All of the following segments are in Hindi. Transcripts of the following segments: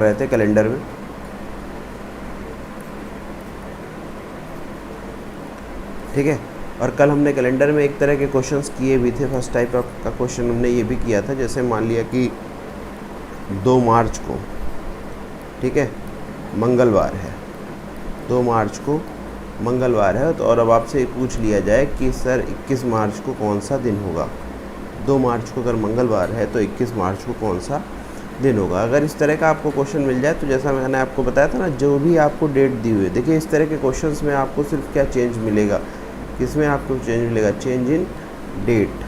रहे थे कैलेंडर में। ठीक है, और कल हमने कैलेंडर में एक तरह के क्वेश्चंस किए भी थे। फर्स्ट टाइप का क्वेश्चन हमने ये भी किया था, जैसे मान लिया कि 2 मार्च को, ठीक है, मंगलवार है, 2 मार्च को मंगलवार है, तो और अब आपसे पूछ लिया जाए कि सर 21 मार्च को कौन सा दिन होगा। 2 मार्च को अगर मंगलवार है तो 21 मार्च को कौन सा दिन होगा। अगर इस तरह का आपको क्वेश्चन मिल जाए तो जैसा मैंने आपको बताया था ना, जो भी आपको डेट दी हुई है, देखिए इस तरह के क्वेश्चंस में आपको सिर्फ क्या चेंज मिलेगा, किसमें आपको चेंज मिलेगा, चेंज इन डेट।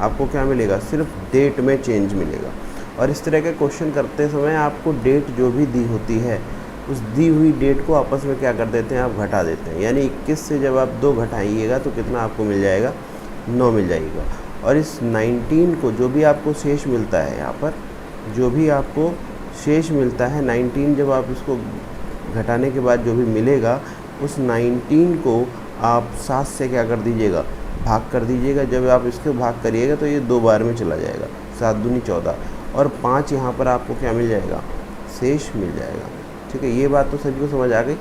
आपको क्या मिलेगा, सिर्फ डेट में चेंज मिलेगा। और इस तरह के क्वेश्चन करते समय आपको डेट जो भी दी होती है, उस दी हुई डेट को आपस में क्या कर देते हैं, आप घटा देते हैं। यानी 21 से जब आप 2 घटाइएगा तो कितना आपको मिल जाएगा, 9 मिल जाएगा। और इस 19 को जो भी आपको शेष मिलता है, यहाँ पर जो भी आपको शेष मिलता है 19, जब आप इसको घटाने के बाद जो भी मिलेगा, उस 19 को आप 7 से क्या कर दीजिएगा, भाग कर दीजिएगा। जब आप इसको भाग करिएगा तो ये 2 बार में चला जाएगा, 7 दूनी 14, और 5 यहाँ पर आपको क्या मिल जाएगा, शेष मिल जाएगा। ठीक है, ये बात तो सभी को समझ आ गई।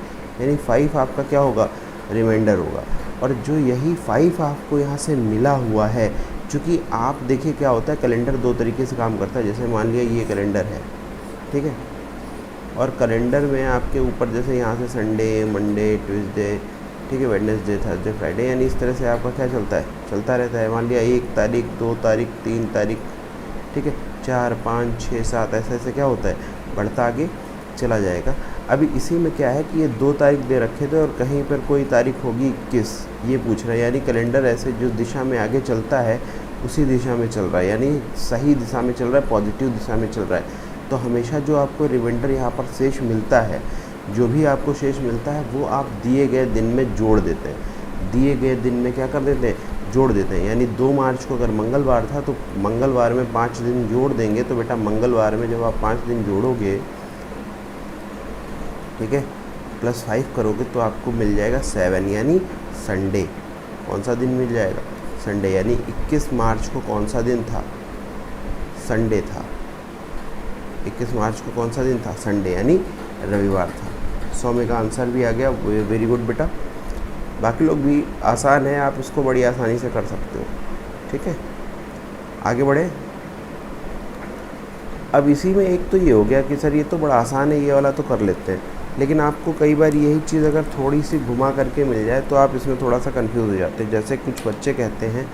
यानी 5 आपका क्या होगा, रिमाइंडर होगा। और जो यही 5 आपको यहाँ से मिला हुआ है, चूँकि आप देखिए क्या होता है, कैलेंडर 2 तरीके से काम करता है। जैसे मान लिया ये कैलेंडर है, ठीक है, और कैलेंडर में आपके ऊपर जैसे यहाँ से संडे, मंडे, ट्यूसडे, ठीक है, वेडनेसडे, थर्सडे, फ्राइडे, यानी इस तरह से आपका क्या चलता है, चलता रहता है। मान लिया 1 तारीख, 2 तारीख, 3 तारीख, ठीक है, 4, 5, 6, 7, ऐसे ऐसे क्या होता है, बढ़ता आगे चला जाएगा। अभी इसी में क्या है कि ये 2 तारीख दे रखे थे और कहीं पर कोई तारीख होगी 21, ये पूछ रहा है। यानी कैलेंडर ऐसे जो दिशा में आगे चलता है उसी दिशा में चल रहा है, यानी सही दिशा में चल रहा है, पॉजिटिव दिशा में चल रहा है। तो हमेशा जो आपको रिमाइंडर यहाँ पर शेष मिलता है, जो भी आपको शेष मिलता है, वो आप दिए गए दिन में जोड़ देते हैं। दिए गए दिन में क्या कर देते हैं, जोड़ देते हैं। यानी 2 मार्च को अगर मंगलवार था तो मंगलवार में 5 दिन जोड़ देंगे। तो बेटा मंगलवार में जब आप 5 दिन जोड़ोगे, ठीक है, +5 करोगे तो आपको मिल जाएगा 7, यानी संडे। कौन सा दिन मिल जाएगा, संडे। यानी 21 मार्च को कौन सा दिन था, संडे था। 21 मार्च को कौन सा दिन था, संडे, यानी रविवार था। 100 में का आंसर भी आ गया, वेरी गुड बेटा। बाकी लोग भी आसान है, आप इसको बड़ी आसानी से कर सकते हो। ठीक है, आगे बढ़े। अब इसी में एक तो ये हो गया कि सर ये तो बड़ा आसान है, ये वाला तो कर लेते हैं, लेकिन आपको कई बार यही चीज़ अगर थोड़ी सी घुमा करके मिल जाए तो आप इसमें थोड़ा सा कंफ्यूज हो जाते हैं। जैसे कुछ बच्चे कहते हैं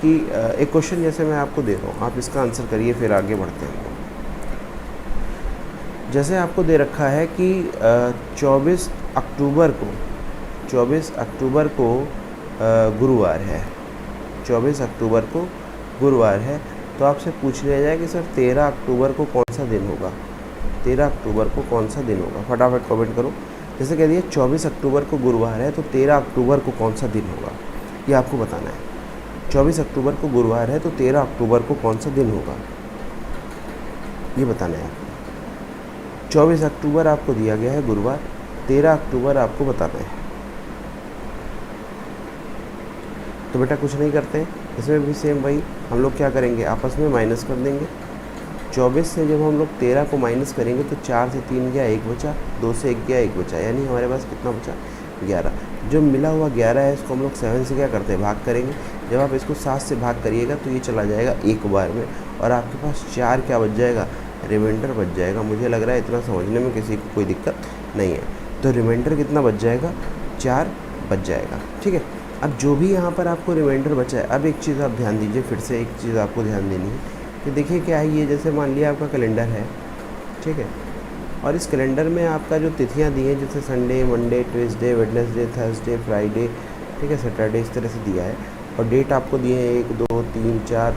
कि एक क्वेश्चन जैसे मैं आपको दे रहा हूँ, आप इसका आंसर करिए, फिर आगे बढ़ते हैं। जैसे आपको दे रखा है कि 24 अक्टूबर को गुरुवार है, 24 अक्टूबर को गुरुवार है। तो आपसे पूछ लिया जाए कि सर 13 अक्टूबर को कौन सा दिन होगा, 13 अक्टूबर को कौन सा दिन होगा। फटाफट कमेंट करो। जैसे कह दिए 24 अक्टूबर को गुरुवार है, तो 13 अक्टूबर को कौन सा दिन होगा, ये आपको बताना है। 24 अक्टूबर को गुरुवार है तो 13 अक्टूबर को कौन सा दिन होगा, ये बताना है आपको। 24 अक्टूबर आपको दिया गया है गुरुवार, 13 अक्टूबर आपको बताना है। तो बेटा कुछ नहीं करते हैं, इसमें भी सेम वही हम लोग क्या करेंगे, आपस में माइनस कर देंगे। 24 से जब हम लोग 13 को माइनस करेंगे तो 4 से 3 गया 1 बचा, 2 से 1 गया 1 बचा, यानी हमारे पास कितना बचा, 11। जो मिला हुआ 11 है इसको हम लोग 7 से क्या करते हैं, भाग करेंगे। जब आप इसको 7 से भाग करिएगा तो ये चला जाएगा 1 बार में, और आपके पास 4 क्या बच जाएगा, रिमाइंडर बच जाएगा। मुझे लग रहा है इतना समझने में किसी को कोई दिक्कत नहीं है। तो रिमाइंडर कितना बच जाएगा, 4 बच जाएगा। ठीक है, अब जो भी यहाँ पर आपको रिमाइंडर बचा है, अब एक चीज़ आप ध्यान दीजिए, फिर से एक चीज़ आपको ध्यान देनी है कि देखिए क्या है ये, जैसे मान लिया आपका कैलेंडर है, ठीक है, और इस कैलेंडर में आपका जो तिथियाँ दी हैं, जैसे Sunday, Monday, Tuesday, Wednesday, Thursday, Friday, ठीक है, सैटरडे, इस तरह से दिया है। और डेट आपको दिए हैं 1, 2, 3, 4,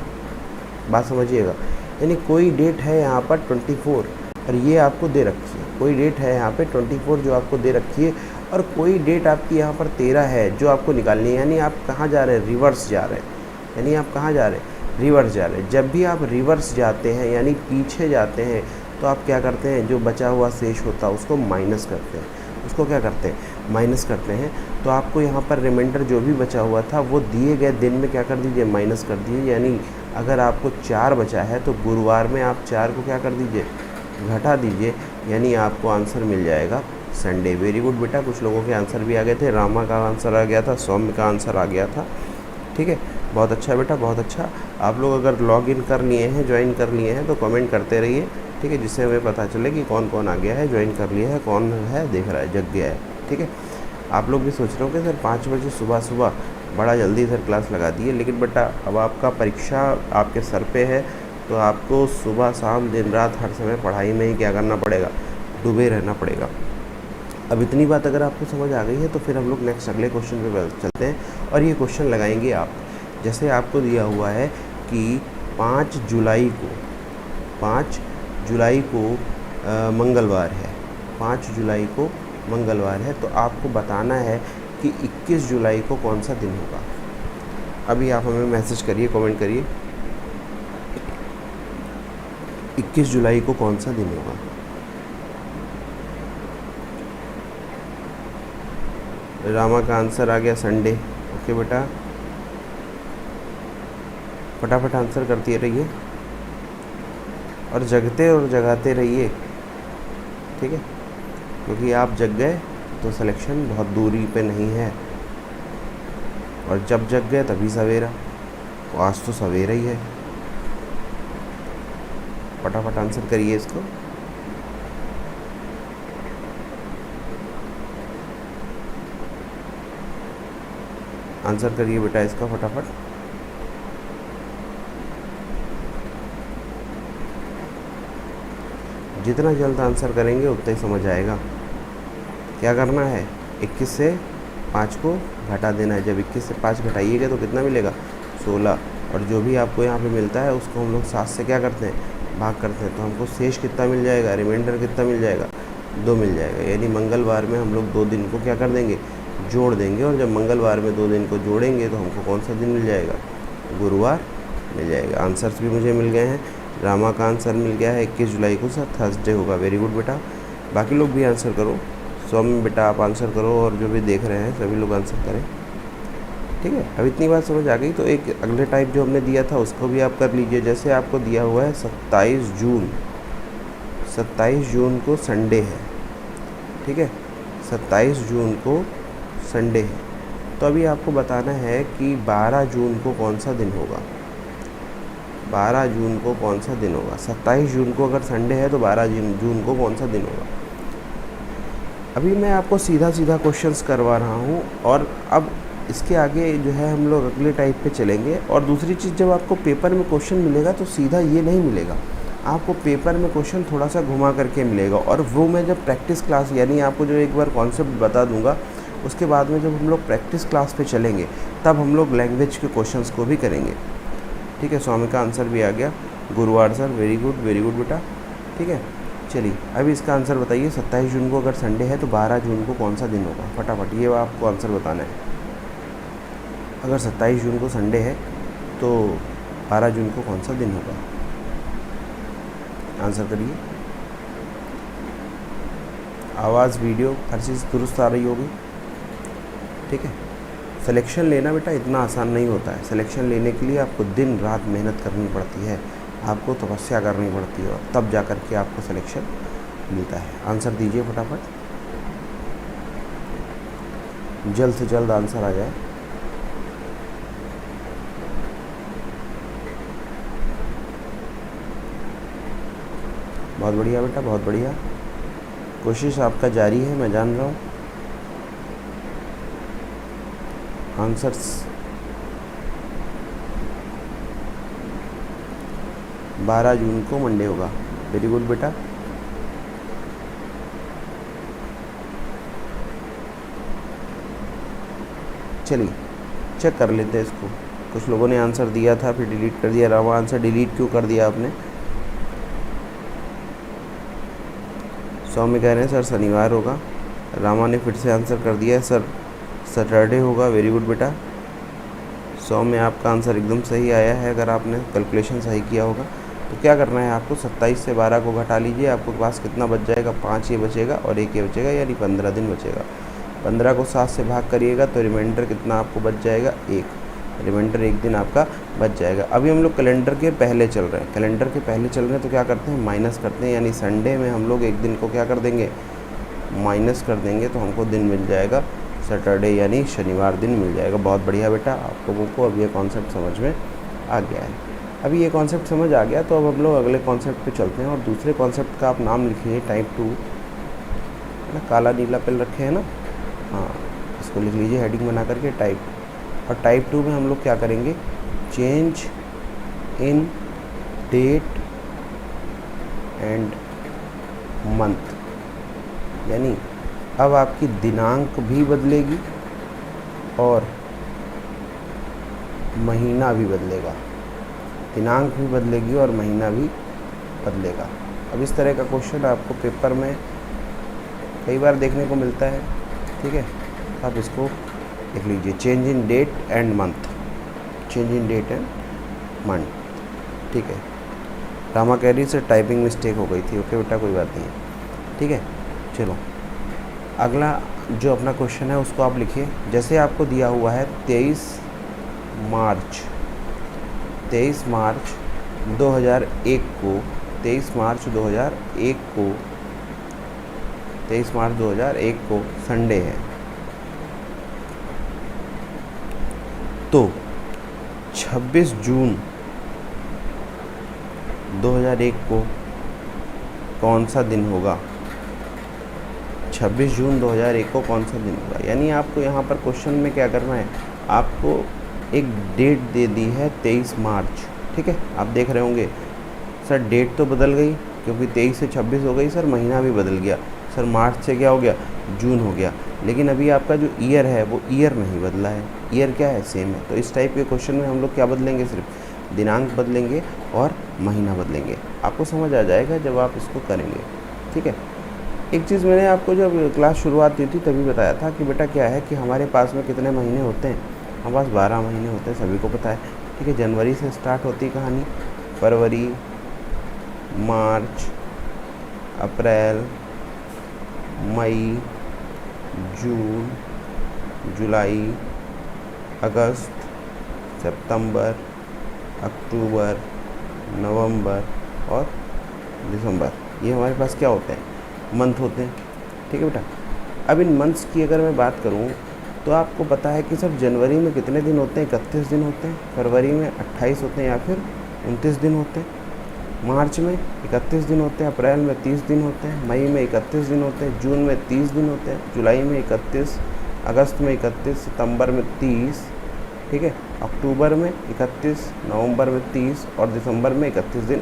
बात समझिएगा। यानी कोई डेट है यहाँ पर 24, और ये आपको दे रखी है। कोई डेट है यहाँ पे 24 जो आपको दे रखी है, और कोई डेट आपकी यहाँ पर 13 है जो आपको निकालनी है। यानी आप कहाँ जा रहे हैं, रिवर्स जा रहे हैं। यानी आप कहाँ जा रहे हैं, रिवर्स जा रहे हैं। जब भी आप रिवर्स जाते हैं यानी पीछे जाते हैं, तो आप क्या करते हैं, जो बचा हुआ शेष होता है उसको माइनस करते हैं। उसको क्या करते हैं, माइनस करते हैं। तो आपको यहाँ पर रिमाइंडर जो भी बचा हुआ था वो दिए गए दिन में क्या कर दीजिए, माइनस कर दीजिए। यानी अगर आपको 4 बचा है तो गुरुवार में आप 4 को क्या कर दीजिए, घटा दीजिए। यानी आपको आंसर मिल जाएगा संडे। वेरी गुड बेटा, कुछ लोगों के आंसर भी आ गए थे। रामा का आंसर आ गया था, सौम्य का आंसर आ गया था। ठीक है, बहुत अच्छा बेटा, बहुत अच्छा। आप लोग अगर लॉग इन कर लिए हैं, ज्वाइन कर लिए हैं, तो कमेंट करते रहिए, ठीक है, जिससे हमें पता चले कि कौन कौन आ गया है, ज्वाइन कर लिया है, कौन है देख रहा है, जग गया है। ठीक है, आप लोग भी सोच रहे हो कि सर 5 बजे सुबह बड़ा जल्दी सर क्लास लगा दी है, लेकिन बेटा अब आपका परीक्षा आपके सर पे है, तो आपको सुबह शाम दिन रात हर समय पढ़ाई में ही क्या करना पड़ेगा, डूबे रहना पड़ेगा। अब इतनी बात अगर आपको समझ आ गई है तो फिर हम लोग नेक्स्ट अगले क्वेश्चन पे चलते हैं और ये क्वेश्चन लगाएंगे आप। जैसे आपको दिया हुआ है कि 5 जुलाई को मंगलवार है, 5 जुलाई को मंगलवार है, तो आपको बताना है कि 21 जुलाई को कौन सा दिन होगा। अभी आप हमें मैसेज करिए, कमेंट करिए, 21 जुलाई को कौन सा दिन होगा। रामा का आंसर आ गया संडे। ओके बेटा, फटाफट आंसर करते रहिए और जगते और जगाते रहिए, ठीक है, क्योंकि आप जग गए तो सिलेक्शन बहुत दूरी पे नहीं है, और जब जग गए तभी सवेरा, तो आज तो सवेरा ही है। फटाफट आंसर करिए इसको। आंसर करिए बेटा इसका फटाफट। जितना जल्द आंसर करेंगे उतना ही समझ आएगा। क्या करना है, 21 से 5 को घटा देना है। जब 21 से 5 घटाइएगा तो कितना मिलेगा, 16, और जो भी आपको यहाँ पे मिलता है उसको हम लोग 7 से क्या करते हैं, भाग करते हैं, तो हमको शेष कितना मिल जाएगा, रिमाइंडर कितना मिल जाएगा, 2 मिल जाएगा। यानी मंगलवार में हम लोग 2 दिन को क्या कर देंगे, जोड़ देंगे, और जब मंगलवार में 2 दिन को जोड़ेंगे तो हमको कौन सा दिन मिल जाएगा, गुरुवार मिल जाएगा। आंसर्स भी मुझे मिल गए हैं। रामा का आंसर मिल गया है 21 जुलाई को सर थर्सडे होगा। वेरी गुड बेटा, बाकी लोग भी आंसर करो। सौम्य बेटा आप आंसर करो, और जो भी देख रहे हैं सभी लोग आंसर करें, ठीक है। अब इतनी बात समझ आ गई तो एक अगले टाइप जो हमने दिया था उसको भी आप कर लीजिए। जैसे आपको दिया हुआ है 27 जून को संडे है, ठीक है, 27 जून को संडे है, तो अभी आपको बताना है कि 12 जून को कौन सा दिन होगा। 12 जून को कौन सा दिन होगा। 27 जून को अगर संडे है तो 12 जून को कौन सा दिन होगा। अभी मैं आपको सीधा क्वेश्चंस करवा रहा हूँ, और अब इसके आगे जो है हम लोग अगले टाइप पे चलेंगे। और दूसरी चीज़, जब आपको पेपर में क्वेश्चन मिलेगा तो सीधा ये नहीं मिलेगा, आपको पेपर में क्वेश्चन थोड़ा सा घुमा करके मिलेगा, और वो मैं जब प्रैक्टिस क्लास, यानी आपको जो एक बार कॉन्सेप्ट बता दूंगा, उसके बाद में जब हम लोग प्रैक्टिस क्लास पे चलेंगे तब हम लोग लैंग्वेज के क्वेश्चंस को भी करेंगे, ठीक है। स्वामी का आंसर भी आ गया, गुरुवार सर, वेरी गुड बेटा, ठीक है। चलिए अभी इसका आंसर बताइए। 27 जून को अगर संडे है तो 12 जून को कौन सा दिन होगा, फटाफट ये आपको आंसर बताना है। अगर 27 जून को संडे है तो 12 जून को कौन सा दिन होगा, आंसर करिए। आवाज़, वीडियो, हर चीज़ दुरुस्त आ रही होगी, ठीक है। सिलेक्शन लेना बेटा इतना आसान नहीं होता है। सिलेक्शन लेने के लिए आपको दिन रात मेहनत करनी पड़ती है, आपको तपस्या करनी पड़ती है, और तब जा कर के आपको सिलेक्शन मिलता है। आंसर दीजिए फटाफट, जल्द से जल्द आंसर आ जाए। बहुत बढ़िया बेटा, बहुत बढ़िया, कोशिश आपका जारी है, मैं जान रहा हूँ। आंसर्स 12 जून को मंडे होगा। वेरी गुड बेटा, चलिए चेक कर लेते हैं इसको। कुछ लोगों ने आंसर दिया था फिर डिलीट कर दिया। रामा आंसर डिलीट क्यों कर दिया आपने। सौम्य कह रहे हैं सर शनिवार होगा। रामा ने फिर से आंसर कर दिया है सर सैटरडे होगा। वेरी गुड बेटा, सौम्य आपका आंसर एकदम सही आया है। अगर आपने कैलकुलेशन सही किया होगा तो क्या करना है आपको, 27 से 12 को घटा लीजिए, आपको पास कितना बच जाएगा, 5 ये बचेगा और 1 ये बचेगा, यानी 15 दिन बचेगा। 15 को 7 से भाग करिएगा तो रिमाइंडर कितना आपको बच जाएगा, 1। रिमाइंडर एक दिन आपका बच जाएगा। अभी हम लोग कैलेंडर के पहले चल रहे हैं, कैलेंडर के पहले चल रहे हैं तो क्या करते हैं, माइनस करते हैं, यानी संडे में हम लोग एक दिन को क्या कर देंगे, माइनस कर देंगे, तो हमको दिन मिल जाएगा सैटरडे, यानी शनिवार दिन मिल जाएगा। बहुत बढ़िया बेटा, आप लोगों को अब ये कॉन्सेप्ट समझ में आ गया है। अभी ये कॉन्सेप्ट समझ आ गया तो अब हम लोग अगले कॉन्सेप्ट पे चलते हैं। और दूसरे कॉन्सेप्ट का आप नाम लिखिए टाइप 2, ना काला नीला पेन रखे हैं ना, हाँ इसको लिख लीजिए हेडिंग बना करके टाइप। और टाइप 2 में हम लोग क्या करेंगे, change in date and month, यानी अब आपकी दिनांक भी बदलेगी और महीना भी बदलेगा, दिनांक भी बदलेगी और महीना भी बदलेगा। अब इस तरह का क्वेश्चन आपको पेपर में कई बार देखने को मिलता है, ठीक है, आप इसको लिख लीजिए, change in date and month, change in date and month, ठीक है। रामा कैरी से टाइपिंग मिस्टेक हो गई थी, ओके बेटा कोई बात नहीं, ठीक है। चलो अगला जो अपना क्वेश्चन है उसको आप लिखिए। जैसे आपको दिया हुआ है 23 मार्च 2001 को 23 मार्च 2001 को संडे है, तो 26 जून 2001 को कौन सा दिन होगा, 26 जून 2001 को कौन सा दिन होगा। यानी आपको यहाँ पर क्वेश्चन में क्या करना है, आपको एक डेट दे दी है 23 मार्च, ठीक है। आप देख रहे होंगे सर डेट तो बदल गई क्योंकि 23 से 26 हो गई, सर महीना भी बदल गया, सर मार्च से क्या हो गया, जून हो गया, लेकिन अभी आपका जो ईयर है वो ईयर नहीं बदला है, ईयर क्या है, सेम है। तो इस टाइप के क्वेश्चन में हम लोग क्या बदलेंगे, सिर्फ दिनांक बदलेंगे और महीना बदलेंगे। आपको समझ आ जाएगा जब आप इसको करेंगे, ठीक है। एक चीज़ मैंने आपको जब क्लास शुरुआत दी थी तभी बताया था कि बेटा क्या है कि हमारे पास में कितने महीने होते हैं, हमारे पास 12 महीने होते हैं, सभी को पता है, ठीक है। जनवरी से स्टार्ट होती कहानी, फरवरी, मार्च, अप्रैल, मई, जून, जुलाई, अगस्त, सितंबर, अक्टूबर, नवंबर और दिसंबर, ये हमारे पास क्या होते हैं, मंथ होते हैं, ठीक है बेटा। अब इन मंथ्स की अगर मैं बात करूं तो आपको पता है कि सर जनवरी में कितने दिन होते हैं, 31 दिन होते हैं, फरवरी में 28 होते हैं या फिर 29 दिन होते हैं, मार्च में 31 दिन होते हैं, अप्रैल में 30 दिन होते हैं, मई में 31 दिन होते हैं, जून में 30 दिन होते हैं, जुलाई में 31, अगस्त में 31, सितंबर में 30, ठीक है, अक्टूबर में 31, नवंबर में 30 और दिसंबर में 31 दिन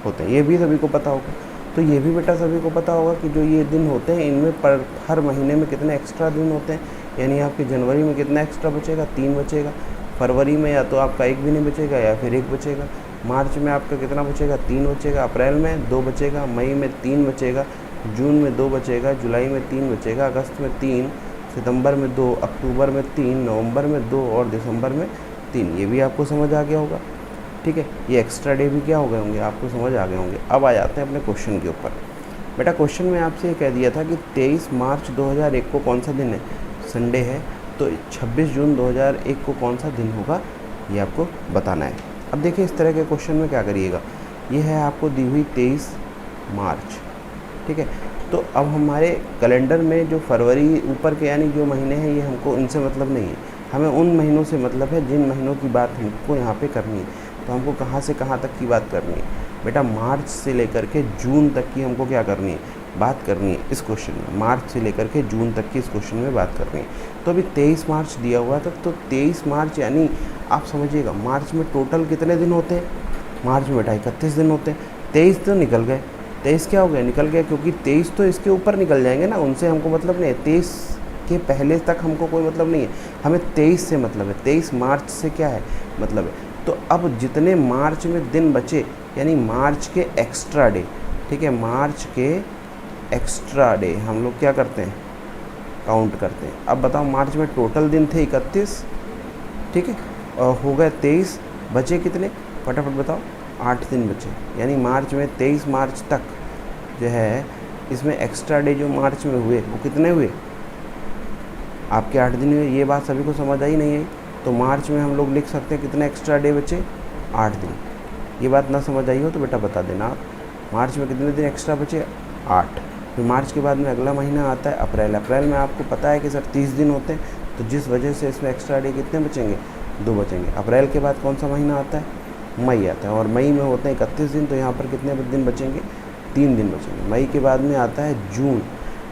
होते हैं। ये भी सभी को पता होगा। तो ये भी बेटा सभी को पता होगा कि जो ये दिन होते हैं इनमें पर हर महीने में कितने एक्स्ट्रा दिन होते हैं, यानी आपके जनवरी में कितना एक्स्ट्रा बचेगा, 3 बचेगा, फरवरी में या तो आपका 1 भी नहीं बचेगा या फिर 1 बचेगा, मार्च में आपका कितना बचेगा, 3 बचेगा, अप्रैल में 2 बचेगा, मई में 3 बचेगा, जून में 2 बचेगा, जुलाई में 3 बचेगा, अगस्त में 3, सितंबर में 2, अक्टूबर में 3, नवंबर में 2 और दिसंबर में 3। ये भी आपको समझ आ गया होगा, ठीक है। ये एक्स्ट्रा डे भी क्या हो गए होंगे, आपको समझ आ गए होंगे। अब आ जाते हैं अपने क्वेश्चन के ऊपर। बेटा क्वेश्चन में आपसे ये कह दिया था कि 23 मार्च 2001 को कौन सा दिन है, संडे है, तो 26 जून 2001 को कौन सा दिन होगा, ये आपको बताना है। अब देखिए इस तरह के क्वेश्चन में क्या करिएगा, ये है आपको दी हुई 23 मार्च, ठीक है। तो अब हमारे कैलेंडर में जो फरवरी ऊपर के यानी जो महीने हैं ये हमको इनसे मतलब नहीं है, हमें उन महीनों से मतलब है जिन महीनों की बात हमको यहाँ पे करनी है। तो हमको कहाँ से कहाँ तक की बात करनी है बेटा, मार्च से लेकर के जून तक की हमको क्या करनी है, बात करनी है इस क्वेश्चन में। मार्च से लेकर के जून तक की इस क्वेश्चन में बात करनी है। तो अभी 23 मार्च दिया हुआ था, तो 23 मार्च यानी आप समझिएगा मार्च में टोटल कितने दिन होते हैं, मार्च में बेटा 31 दिन होते हैं। 23 तो निकल गए, 23 क्या हो गया, निकल गया, क्योंकि 23 तो इसके ऊपर निकल जाएंगे ना, उनसे हमको मतलब नहीं है, 23 के पहले तक हमको कोई मतलब नहीं है, हमें 23 से मतलब है, 23 मार्च से क्या है मतलब है। तो अब जितने मार्च में दिन बचे यानी मार्च के एक्स्ट्रा डे, ठीक है, मार्च के एक्स्ट्रा डे हम लोग क्या करते हैं, काउंट करते हैं। अब बताओ मार्च में टोटल दिन थे 31, ठीक है, और हो गए 23, बचे कितने फटाफट बताओ, 8 दिन बचे। यानी मार्च में 23 मार्च तक जो है इसमें एक्स्ट्रा डे जो मार्च में हुए वो कितने हुए, आपके 8 दिन हुए। ये बात सभी को समझ आई नहीं आई, तो मार्च में हम लोग लिख सकते हैं कितने एक्स्ट्रा डे बचे, 8 दिन। ये बात ना समझ आई हो तो बेटा बता देना आप। मार्च में कितने दिन एक्स्ट्रा बचे, 8। फिर मार्च के बाद में अगला महीना आता है अप्रैल। अप्रैल में आपको पता है कि सर 30 दिन होते हैं, तो जिस वजह से इसमें एक्स्ट्रा डे कितने बचेंगे, 2 बचेंगे। अप्रैल के बाद कौन सा महीना आता है, मई आता है, और मई में होते हैं 31 दिन, तो यहाँ पर कितने दिन बचेंगे, 3 दिन बचेंगे। मई के बाद में आता है जून।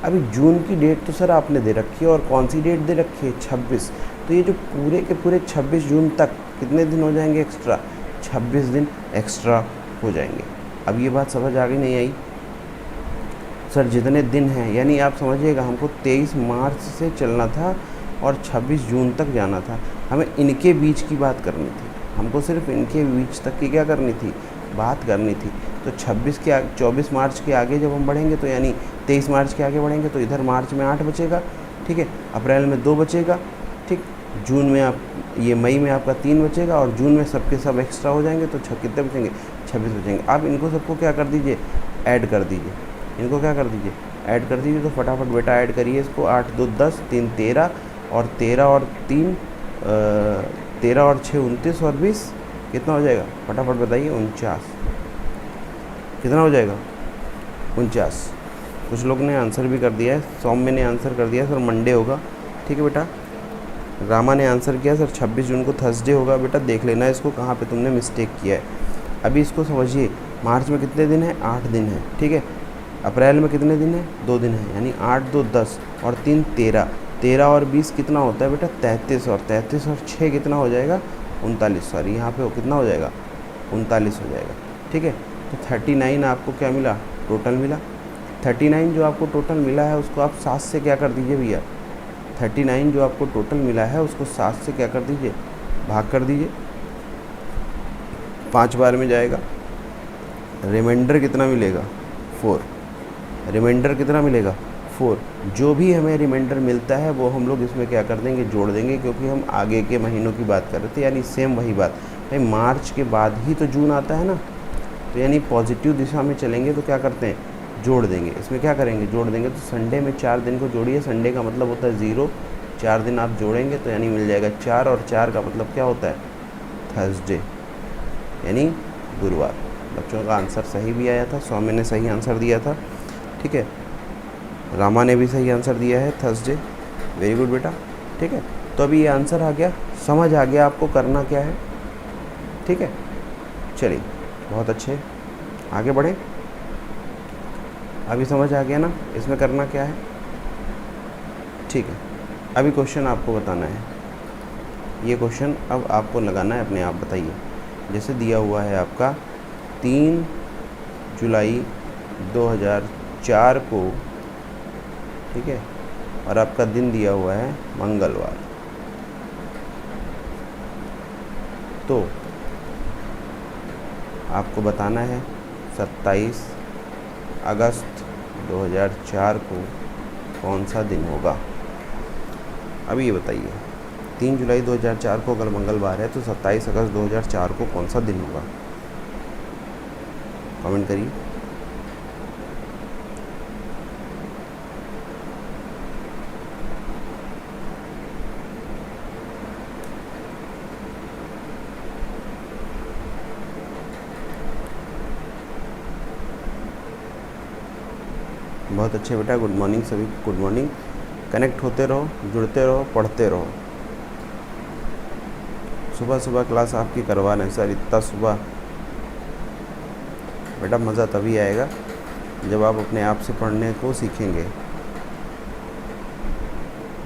अभी जून की डेट तो सर आपने दे रखी है, और कौन सी डेट दे रखी है, 26। तो ये जो पूरे के पूरे 26 जून तक कितने दिन हो जाएंगे एक्स्ट्रा, 26 दिन एक्स्ट्रा हो जाएंगे। अब ये बात समझ आ गई नहीं आई, सर जितने दिन हैं, यानी आप समझिएगा हमको 23 मार्च से चलना था और 26 जून तक जाना था। हमें इनके बीच की बात करनी थी, हमको सिर्फ इनके बीच तक की क्या करनी थी, बात करनी थी। तो 24 मार्च के आगे जब हम बढ़ेंगे तो यानी 23 मार्च के आगे बढ़ेंगे तो इधर मार्च में 8 बचेगा, ठीक है, अप्रैल में 2 बचेगा, ठीक, जून में आप ये मई में आपका 3 बचेगा, और जून में सबके सब एक्स्ट्रा हो जाएंगे तो कितने बचेंगे, 26 बचेंगे। आप इनको सबको क्या कर दीजिए, ऐड कर दीजिए, इनको क्या कर दीजिए, ऐड कर दीजिए। तो फटाफट बेटा ऐड करिए इसको, 8 2 10, 3 13, और 13 और 3 13 और 6 29, और 20 कितना हो जाएगा, फटाफट बताइए, 49। कितना हो जाएगा, 49। कुछ लोग ने आंसर भी कर दिया है, सौम्य ने आंसर कर दिया है, सर मंडे होगा, ठीक है बेटा। रामा ने आंसर किया सर 26 जून को थर्सडे होगा। बेटा देख लेना इसको कहाँ पे तुमने मिस्टेक किया है। अभी इसको समझिए, मार्च में कितने दिन है, 8 दिन है, ठीक है। अप्रैल में कितने दिन है, 2 दिन है, यानी 8 2 10 और 3 13। 13 और 20 कितना होता है बेटा, 33, और 33 और 6 कितना हो जाएगा, 39। सॉरी यहाँ पे कितना हो जाएगा, 39 हो जाएगा, ठीक है। तो 39 आपको क्या मिला, टोटल मिला। 39 जो आपको टोटल मिला है उसको आप 7 से क्या कर दीजिए भैया, 39 जो आपको टोटल मिला है उसको 7 से क्या कर दीजिए, भाग कर दीजिए, 5 बार में जाएगा। रिमाइंडर कितना मिलेगा, 4। रिमाइंडर कितना मिलेगा, 4। जो भी हमें रिमाइंडर मिलता है वो हम लोग इसमें क्या कर देंगे, जोड़ देंगे, क्योंकि हम आगे के महीनों की बात कर रहे थे। यानी सेम वही बात, भाई मार्च के बाद ही तो जून आता है ना, तो यानी पॉजिटिव दिशा में चलेंगे तो क्या करते हैं, जोड़ देंगे। इसमें क्या करेंगे, जोड़ देंगे। तो संडे में 4 दिन को जोड़िए, संडे का मतलब होता है 0, 4 दिन आप जोड़ेंगे तो यानी मिल जाएगा 4, और 4 का मतलब क्या होता है, थर्सडे, यानी गुरुवार। बच्चों का आंसर सही भी आया था, सौम्य ने सही आंसर दिया था, ठीक है, रामा ने भी सही आंसर दिया है, थर्सडे। वेरी गुड बेटा, ठीक है। तो अभी ये आंसर आ गया, समझ आ गया आपको करना क्या है, ठीक है। चलिए बहुत अच्छे, आगे बढ़े। अभी समझ आ गया ना इसमें करना क्या है, ठीक है। अभी क्वेश्चन आपको बताना है, ये क्वेश्चन अब आपको लगाना है अपने आप। बताइए, जैसे दिया हुआ है आपका 3 जुलाई 2004 को, ठीक है, और आपका दिन दिया हुआ है मंगलवार, तो आपको बताना है 27 अगस्त 2004 को कौन सा दिन होगा। अभी ये बताइए, 3 जुलाई 2004 को अगर मंगलवार है तो 27 अगस्त 2004 को कौन सा दिन होगा, कमेंट करिए। बहुत अच्छे बेटा, गुड मॉर्निंग सभी, गुड मॉर्निंग। कनेक्ट होते रहो, जुड़ते रहो, पढ़ते रहो। सुबह सुबह क्लास आपकी करवा रहे हैं सर, इतना सुबह। बेटा मज़ा तभी आएगा जब आप अपने आप से पढ़ने को सीखेंगे।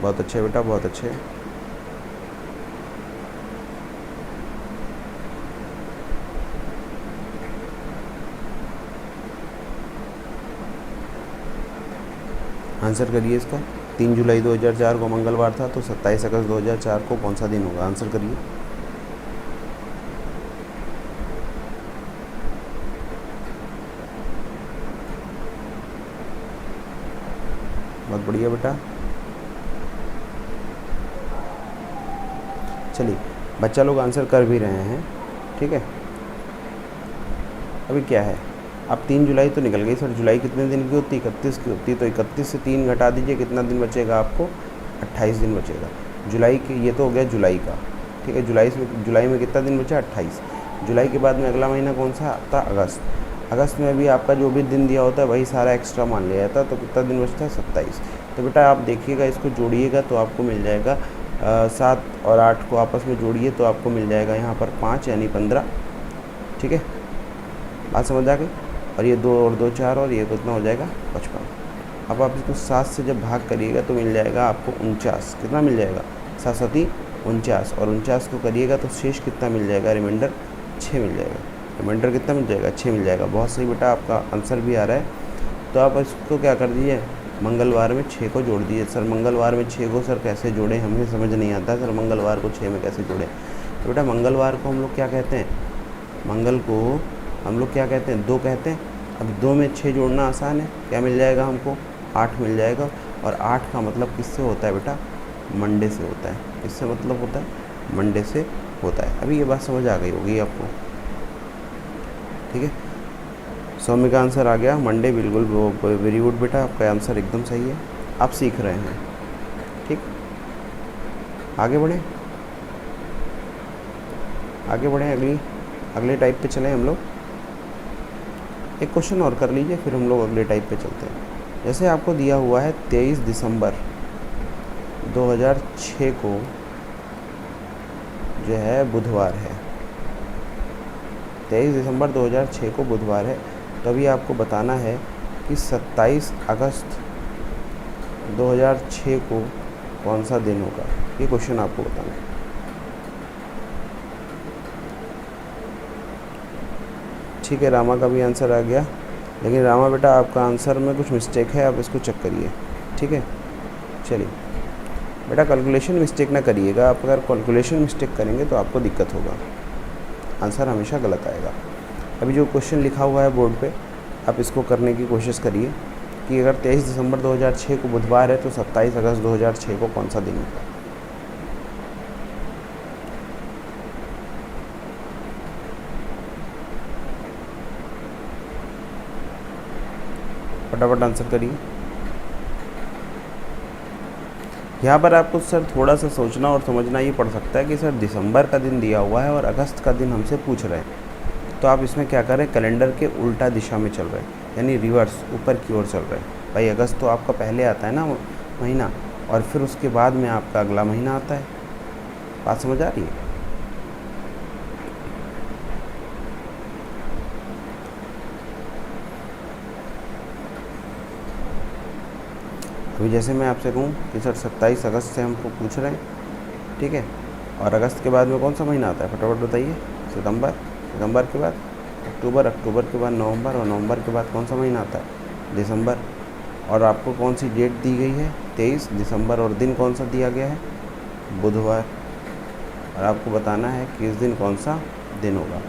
बहुत अच्छे बेटा, बहुत अच्छे। आंसर करिए इसका। 3 जुलाई 2004 को मंगलवार था, तो 27 अगस्त 2004 को कौन सा दिन होगा, आंसर करिए। बहुत बढ़िया बेटा। चलिए, बच्चा लोग आंसर कर भी रहे हैं, ठीक है। अभी क्या है, अब 3 जुलाई तो निकल गई सर, जुलाई कितने दिन की होती है, 31 की होती है, तो 31 से 3 घटा दीजिए, कितना दिन बचेगा आपको, 28 दिन बचेगा। जुलाई के, ये तो हो गया जुलाई का, ठीक है। जुलाई में कितना दिन बचा, 28। जुलाई के बाद में अगला महीना कौन सा आता, अगस्त। अगस्त में भी आपका जो भी दिन दिया होता है वही सारा एक्स्ट्रा मान लिया जाता है, तो कितना दिन बचता है, 27। तो बेटा आप देखिएगा, इसको जोड़िएगा तो आपको मिल जाएगा 7 और 8 को आपस में जोड़िए तो आपको मिल जाएगा यहाँ पर 5 यानी 15। ठीक है, बात समझ आ गई। और ये 2 और 2 4 और ये कितना हो जाएगा, 55। अब आप इसको 7 से जब भाग करिएगा तो मिल जाएगा आपको 49। कितना मिल जाएगा, 7 7 49, और 49 को करिएगा तो शेष कितना मिल जाएगा, रिमाइंडर 6 मिल जाएगा। रिमाइंडर कितना मिल जाएगा, 6 मिल जाएगा। बहुत सही बेटा, आपका आंसर भी आ रहा है। तो आप इसको क्या कर दीजिए, मंगलवार में 6 को जोड़ दीजिए। सर मंगलवार में 6 को सर कैसे जोड़ें, हमें समझ नहीं आता सर, मंगलवार को 6 में कैसे जोड़ें। तो बेटा मंगलवार को हम लोग क्या कहते हैं, मंगल को हम लोग क्या कहते हैं, 2 कहते हैं। अब 2 में 6 जोड़ना आसान है, क्या मिल जाएगा हमको, 8 मिल जाएगा। और 8 का मतलब किससे होता है बेटा, मंडे से होता है। किससे मतलब होता है, मंडे से होता है। अभी ये बात समझ आ गई होगी आपको, ठीक है। सौम्य का आंसर आ गया मंडे, बिल्कुल वेरी गुड बेटा, आपका आंसर एकदम सही है, आप सीख रहे हैं। ठीक, आगे बढ़ें, आगे बढ़ें, अगले टाइप पे चलें हम लोग। एक क्वेश्चन और कर लीजिए, फिर हम लोग अगले टाइप पे चलते हैं। जैसे आपको दिया हुआ है 23 दिसंबर 2006 को जो है बुधवार है, 23 दिसंबर 2006 को बुधवार है। तो अभी आपको बताना है कि 27 अगस्त 2006 को कौन सा दिन होगा, ये क्वेश्चन आपको बताना है। ठीक है, रामा का भी आंसर आ गया, लेकिन रामा बेटा आपका आंसर में कुछ मिस्टेक है, आप इसको चेक करिए। ठीक है, चलिए बेटा कैलकुलेशन मिस्टेक ना करिएगा, आप अगर कैलकुलेशन मिस्टेक करेंगे तो आपको दिक्कत होगा, आंसर हमेशा गलत आएगा। अभी जो क्वेश्चन लिखा हुआ है बोर्ड पे, आप इसको करने की कोशिश करिए कि अगर 23 दिसंबर 2006 को बुधवार है तो 27 अगस्त 2006 को कौन सा दिन होगा। फटाफट आंसर करिए। यहाँ पर आपको सर थोड़ा सा सोचना और समझना ये पड़ सकता है कि सर दिसंबर का दिन दिया हुआ है और अगस्त का दिन हमसे पूछ रहे हैं, तो आप इसमें क्या करें, कैलेंडर के उल्टा दिशा में चल रहे हैं, यानी रिवर्स ऊपर की ओर चल रहे हैं। भाई अगस्त तो आपका पहले आता है ना महीना, और फिर उसके बाद में आपका अगला महीना आता है। बात समझ आ रही है। अभी जैसे मैं आपसे कहूँ कि सर 27 अगस्त से हमको पूछ रहे हैं, ठीक है, और अगस्त के बाद में कौन सा महीना आता है, फटाफट बताइए। सितंबर, सितंबर के बाद अक्टूबर, अक्टूबर के बाद नवंबर, और नवंबर के बाद कौन सा महीना आता है, दिसंबर। और आपको कौन सी डेट दी गई है, 23 दिसंबर, और दिन कौन सा दिया गया है, बुधवार। और आपको बताना है कि इस दिन कौन सा दिन होगा।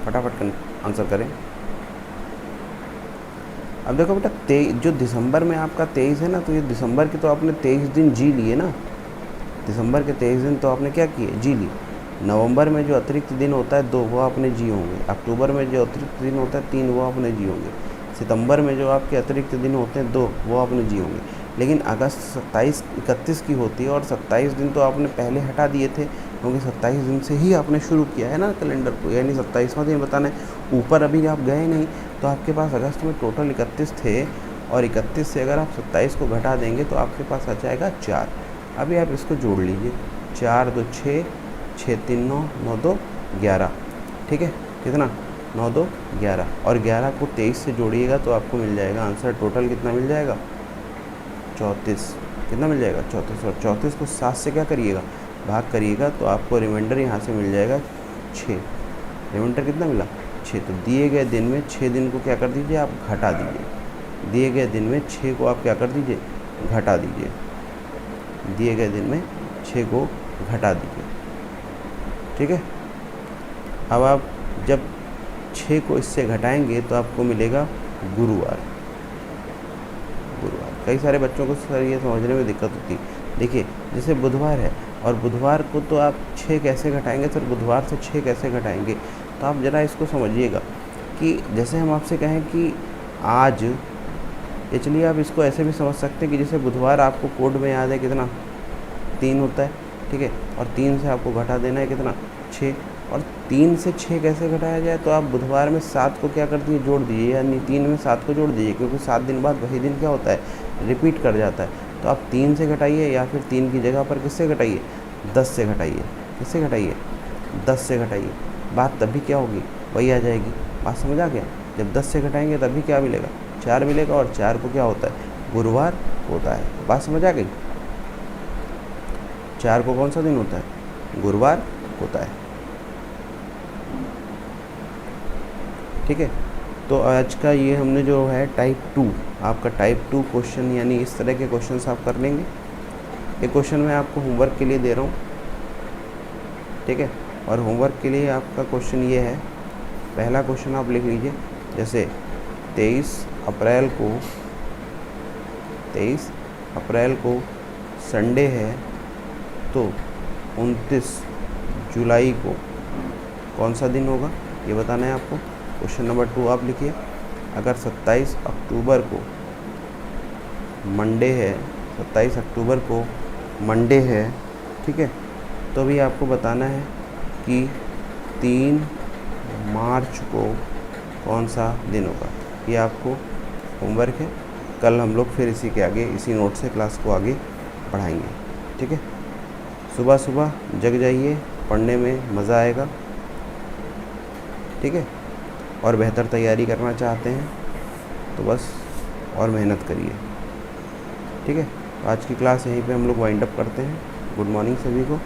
फटाफट आंसर करें। अब देखो बेटा, जो दिसंबर में आपका 23 है ना, तो ये दिसंबर के तो आपने 23 दिन जी लिए ना, दिसंबर के 23 दिन तो आपने क्या किए, जी लिए। नवंबर में जो अतिरिक्त दिन होता है 2, वो आपने जी होंगे। अक्टूबर में जो अतिरिक्त दिन होता है 3, वो आपने जी होंगे। सितंबर में जो आपके अतिरिक्त दिन होते हैं 2, वो आपने जी होंगे। लेकिन अगस्त 27 31 की होती है, और 27 दिन तो आपने पहले हटा दिए थे, क्योंकि 27 दिन से ही आपने शुरू किया है ना कैलेंडर को, यानी 27वां दिन बताना है। ऊपर अभी आप गए नहीं, तो आपके पास अगस्त में टोटल 31 थे, और 31 से अगर आप 27 को घटा देंगे तो आपके पास आ जाएगा 4। अभी आप इसको जोड़ लीजिए, 4 2 6, 6 3 9, 9 2 11। ठीक है, कितना, 9 2 11, और 11 को 23 से जोड़िएगा तो आपको मिल जाएगा आंसर। टोटल कितना मिल जाएगा, 34। कितना मिल जाएगा, 34। और 34 को 7 से क्या करिएगा, भाग करिएगा तो आपको रिमाइंडर यहाँ से मिल जाएगा 6। रिमाइंडर कितना मिला, 6। तो दिए गए दिन में 6 दिन को क्या कर दीजिए, आप घटा दीजिए। दिए गए दिन में 6 को आप क्या कर दीजिए, घटा दीजिए। दिए गए दिन में 6 को घटा दीजिए। ठीक है, अब आप जब 6 को इससे घटाएंगे तो आपको मिलेगा गुरुवार। गुरुवार, कई सारे बच्चों को सर ये समझने में दिक्कत होती है। देखिए, जैसे बुधवार है, और बुधवार को तो आप 6 कैसे घटाएंगे सर, बुधवार से 6 कैसे घटाएंगे, तो आप ज़रा इसको समझिएगा कि जैसे हम आपसे कहें कि आज, ये चलिए आप इसको ऐसे भी समझ सकते हैं कि जैसे बुधवार आपको कोड में याद है कितना, 3 होता है, ठीक है। और 3 से आपको घटा देना है कितना, 6। और 3 से 6 कैसे घटाया जाए, तो आप बुधवार में 7 को क्या कर दीजिए, जोड़ दीजिए, यानी 3 में 7 को जोड़ दीजिए, क्योंकि 7 दिन बाद वही दिन क्या होता है, रिपीट कर जाता है। तो आप 3 से घटाइए, या फिर 3 की जगह पर किससे घटाइए, 10 से घटाइए। किससे घटाइए, 10 से घटाइए। बात तभी क्या होगी, वही आ जाएगी। बात समझ आ गया। जब 10 से घटाएंगे तभी क्या मिलेगा, 4 मिलेगा, और 4 को क्या होता है, गुरुवार होता है। बात समझ आ गई। 4 को कौन सा दिन होता है, गुरुवार होता है। ठीक है। तो आज का ये हमने जो है टाइप 2, आपका टाइप 2 क्वेश्चन, यानी इस तरह के क्वेश्चंस आप कर लेंगे। ये क्वेश्चन मैं आपको होमवर्क के लिए दे रहा हूँ, ठीक है। और होमवर्क के लिए आपका क्वेश्चन ये है, पहला क्वेश्चन आप लिख लीजिए, जैसे 23 अप्रैल को संडे है, तो 29 जुलाई को कौन सा दिन होगा, ये बताना है आपको। क्वेश्चन नंबर 2 आप लिखिए, अगर 27 अक्टूबर को मंडे है, 27 अक्टूबर को मंडे है, ठीक है, तो भी आपको बताना है कि 3 मार्च को कौन सा दिन होगा। ये आपको होमवर्क है। कल हम लोग फिर इसी के आगे, इसी नोट से क्लास को आगे बढ़ाएंगे, ठीक है। सुबह सुबह जग जाइए, पढ़ने में मज़ा आएगा, ठीक है। और बेहतर तैयारी करना चाहते हैं तो बस और मेहनत करिए, ठीक है। आज की क्लास यहीं पे हम लोग वाइंड अप करते हैं। गुड मॉर्निंग सभी को।